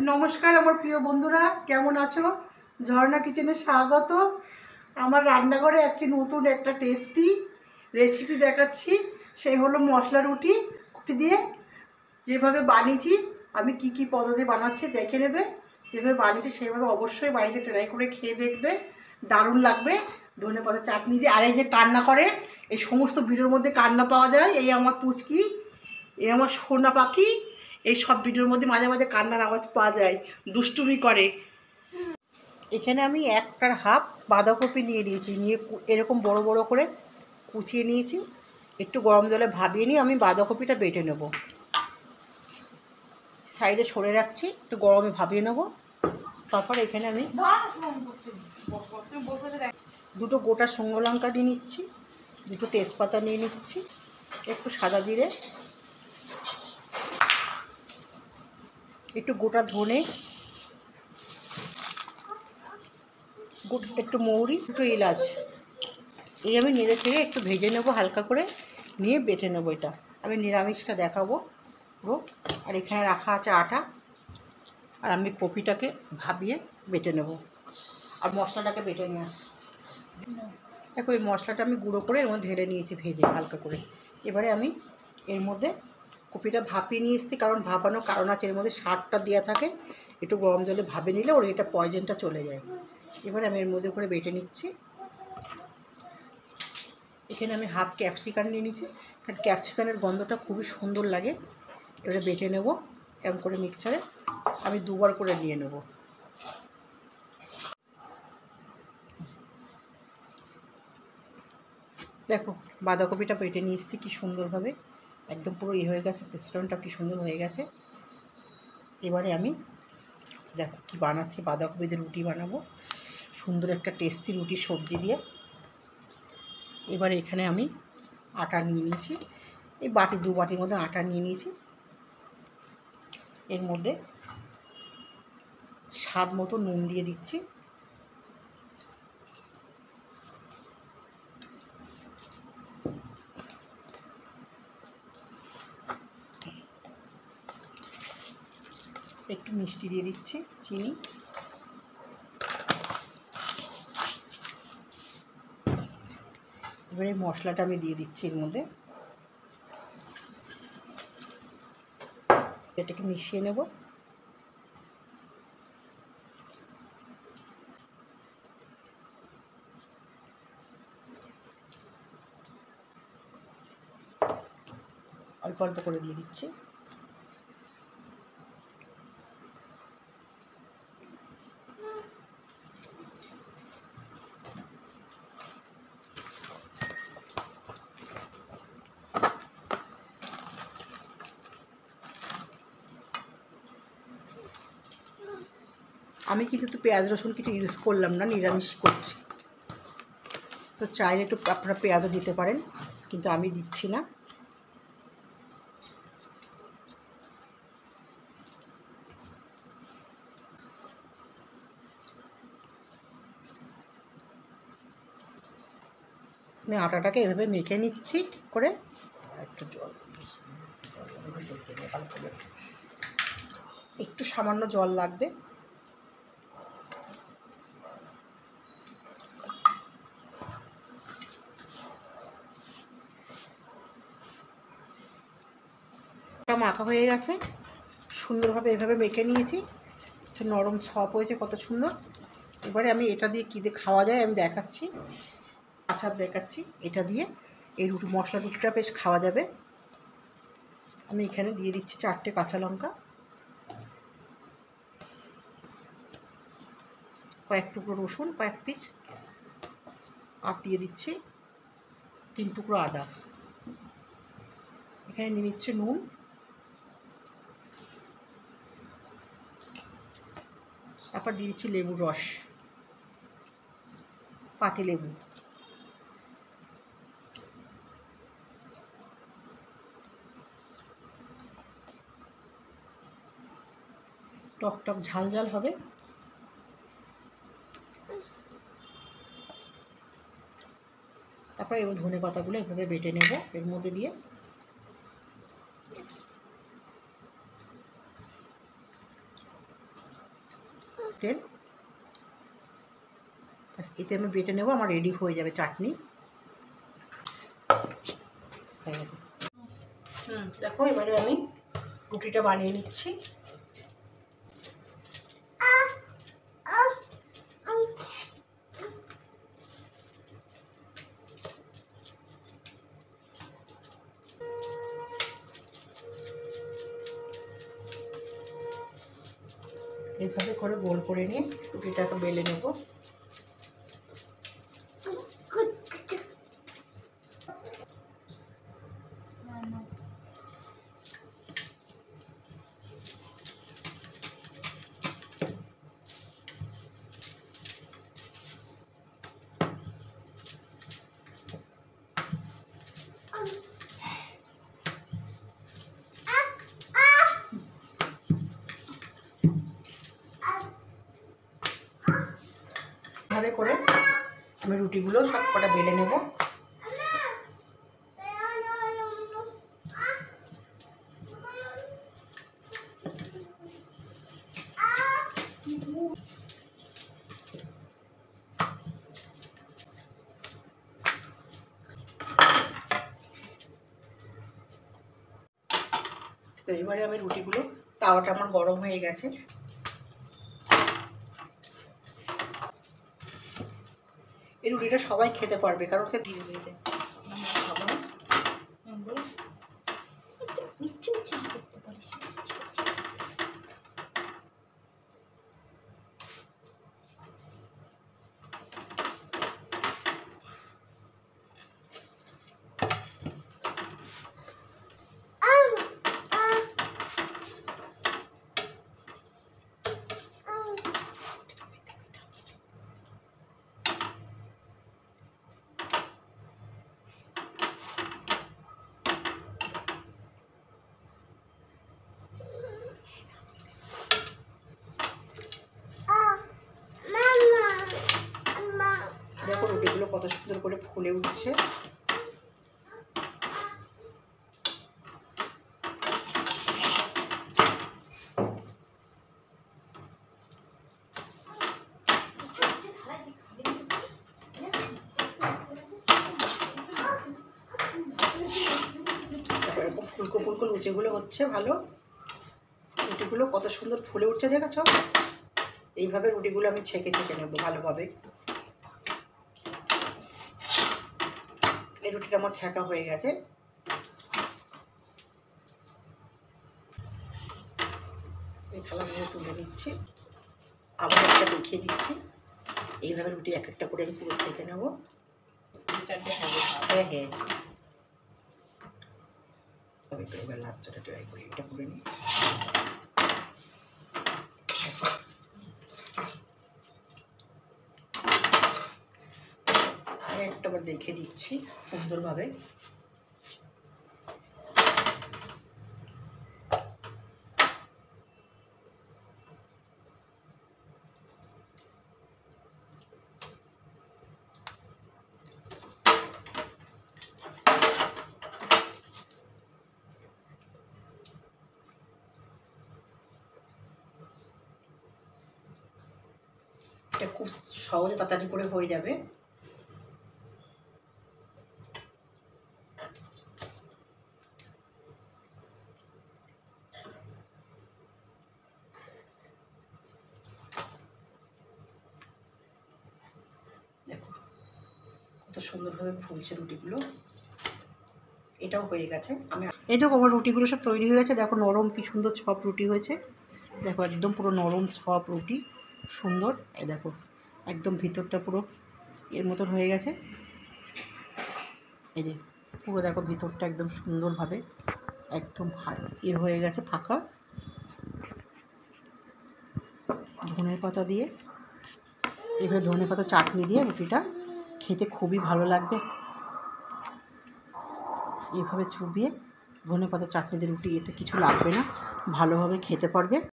নমস্কার আমার প্রিয় বন্ধুরা, কেমন আছো? ঝর্ণা কিচেনে স্বাগত। আমার রান্নাঘরে আজকে নতুন একটা টেস্টি রেসিপি দেখাচ্ছি। সেই হলো মশলা রুটি দিয়ে যেভাবে বানিয়েছি। আমি কি কি পদ্ধতি বানাচ্ছি দেখে নেবে। যেভাবে বানিয়েছি সেভাবে অবশ্যই বাড়িতে ট্রাই করে খেয়ে দেখবে, দারুণ লাগবে। ধনেপাতা চাটনি দিয়ে। আর এই যে কান্না করে, এই সমস্ত ভিডিওর মধ্যে কান্না পাওয়া যায়। এই আমার পুচকি, এই আমার সোনা পাখি, এই সব ভিডিওর মধ্যে মাঝে মাঝে কান্নার আওয়াজ পাওয়া যায়, দুষ্টুমি করে। এখানে আমি 1.5 বাঁধাকপি নিয়ে নিয়েছি, নিয়ে এরকম বড় বড় করে কুচিয়ে নিয়েছি। একটু গরম জলে ভাবিয়ে নিয়ে আমি বাঁধাকপিটা বেটে নেব। সাইডে সরে রাখছি, একটু গরমে ভাবিয়ে নেব। তারপর এখানে আমি 2টো গোটা শুকনো লঙ্কা নিয়ে নিচ্ছি, 2টো তেজপাতা নিয়ে নিচ্ছি, একটু সাদা জিরে, একটু গোটা ধনে, একটু মৌরি, একটু এলাচ। এই আমি নেড়ে চেড়ে একটু ভেজে নেবো হালকা করে, নিয়ে বেটে নেবো। এটা আমি নিরামিষটা দেখাবো। আর এখানে রাখা আছে আটা, আর আমি কপিটাকে ভাবিয়ে বেটে নেব। আর মশলাটাকে বেটে নিয়ে আসি। দেখো এই মশলাটা আমি গুঁড়ো করে এর মধ্যে ঢেলে নিয়েছি ভেজে হালকা করে। এবারে আমি এর মধ্যে কপিটা ভাপিয়ে নিয়ে এসেছি, কারণ ভাপানোর কারণ আছে, এর মধ্যে সারটা দেওয়া থাকে। একটু গরম জলে ভাবে নিলে ওর এটা পয়জনটা চলে যায়। এবারে আমি এর মধ্যে করে বেটে নিচ্ছি। এখানে আমি হাফ ক্যাপসিকাম নিয়ে নিচ্ছি, কারণ ক্যাপসিকামের গন্ধটা খুবই সুন্দর লাগে। এবারে বেটে নেব এরকম করে মিক্সচারে। আমি 2বার করে নিয়ে নেব। দেখো বাঁধাকপিটা বেটে নিয়ে এসেছি কি সুন্দরভাবে, একদম পুরো হয়ে গেছে, পেস্টনটা কি সুন্দর হয়ে গেছে। এবারে আমি দেখো কি বানাচ্ছি, বাঁধাকপি দিয়ে রুটি বানাবো, সুন্দর একটা টেস্টি রুটি সবজি দিয়ে। এবারে এখানে আমি আটা নিয়ে নিয়েছি, এই 2 বাটির মধ্যে আটা নিয়ে নিয়েছি। এর মধ্যে স্বাদ মতো নুন দিয়ে দিচ্ছি। একটু মিষ্টি দিয়ে দিচ্ছি, চিনি। এবারে মশলাটা আমি দিয়ে দিচ্ছি এর মধ্যে, এটাকে মিশিয়ে নেব। অল্প অল্প করে দিয়ে দিচ্ছি। আমি কিন্তু পেঁয়াজ রসুন কিছু ইউজ করলাম না, নিরামিষ করছি। তো চাইলে একটু আপনারা পেঁয়াজও দিতে পারেন, কিন্তু আমি দিচ্ছি না। আমি আটাটাকে এভাবে মেখে নিচ্ছি ঠিক করে। একটু জল, একটু সামান্য জল লাগবে। মাখা হয়ে গেছে, সুন্দরভাবে এভাবে মেখে নিয়েছি, নরম ছপ হয়েছে কত সুন্দর। এবারে আমি এটা দিয়ে কী দিয়ে খাওয়া যায় আমি দেখাচ্ছি, আচার দেখাচ্ছি। এটা দিয়ে এই মশলা রুটিটা বেশ খাওয়া যাবে। আমি এখানে দিয়ে দিচ্ছি 4টে কাঁচা লঙ্কা, কয়েক টুকরো রসুন, কয়েক পিস, আর দিয়ে দিচ্ছি 3 টুকরো আদা। এখানে নিয়ে নিচ্ছে নুন, তারপর দিয়ে দিচ্ছি লেবুর রস, পাতি লেবু। টক টক ঝাল ঝাল হবে। তারপর এবার ধনে পাতাগুলো এভাবে বেটে নেব এর মধ্যে দিয়ে। তেল, এতে আমি বেটে নেবো, আমার রেডি হয়ে যাবে চাটনি। হয়ে গেছে। দেখো এবারে আমি রুটিটা বানিয়ে নিচ্ছি। এইভাবে করে গোল করে নিয়ে রুটিটাকে বেলে নেব। এভাবে করে আমি রুটিগুলো সব কটা বেলে নেব। তো এবারে আমি রুটিগুলো, তাওয়াটা আমার গরম হয়ে গেছে, এই রুটিটা সবাই খেতে পারবে, কারণ সে দিয়ে দিলে দেখো রুটিগুলো কত সুন্দর করে ফুলে উঠছে। এরকম ফুলকো ফুলকো লুচিগুলো হচ্ছে ভালো, রুটিগুলো কত সুন্দর ফুলে উঠছে দেখেছ। এইভাবে রুটিগুলো আমি ছেঁকে ছেঁকে নেবো ভালোভাবে। এই রুটিটা আমার ছেঁকা হয়ে গেছে। এই থালাগুলো তুলে নিচ্ছি, আবার একটা দেখিয়ে দিচ্ছি। এইভাবে রুটি এক একটা করে আমি পুরো ছেঁকে নেবো। হ্যাঁ হ্যাঁ, এবার লাস্টটা ট্রাই করি, এটা করে নিই। আর একটা বার দেখে দিচ্ছি সুন্দরভাবে। এটা খুব সহজে তাড়াতাড়ি করে হয়ে যাবে। দেখো কত সুন্দরভাবে ফুলছে রুটিগুলো। এটাও হয়ে গেছে। আমি এই দেখো আমার রুটিগুলো সব তৈরি হয়ে গেছে। দেখো নরম কি সুন্দর সফট রুটি হয়েছে। দেখো একদম পুরো নরম সফট রুটি, সুন্দর। এই দেখো একদম ভিতরটা পুরো এর মতন হয়ে গেছে। এই যে পুরো দেখো ভিতরটা একদম সুন্দরভাবে একদম হয়ে গেছে, ফাঁকা। ধনে পাতা দিয়ে, এভাবে ধনে পাতা চাটনি দিয়ে রুটিটা খেতে খুবই ভালো লাগবে। এভাবে চুবিয়ে ধনে পাতা চাটনি দিয়ে রুটি, এতে কিছু লাগবে না, ভালোভাবে খেতে পারবে।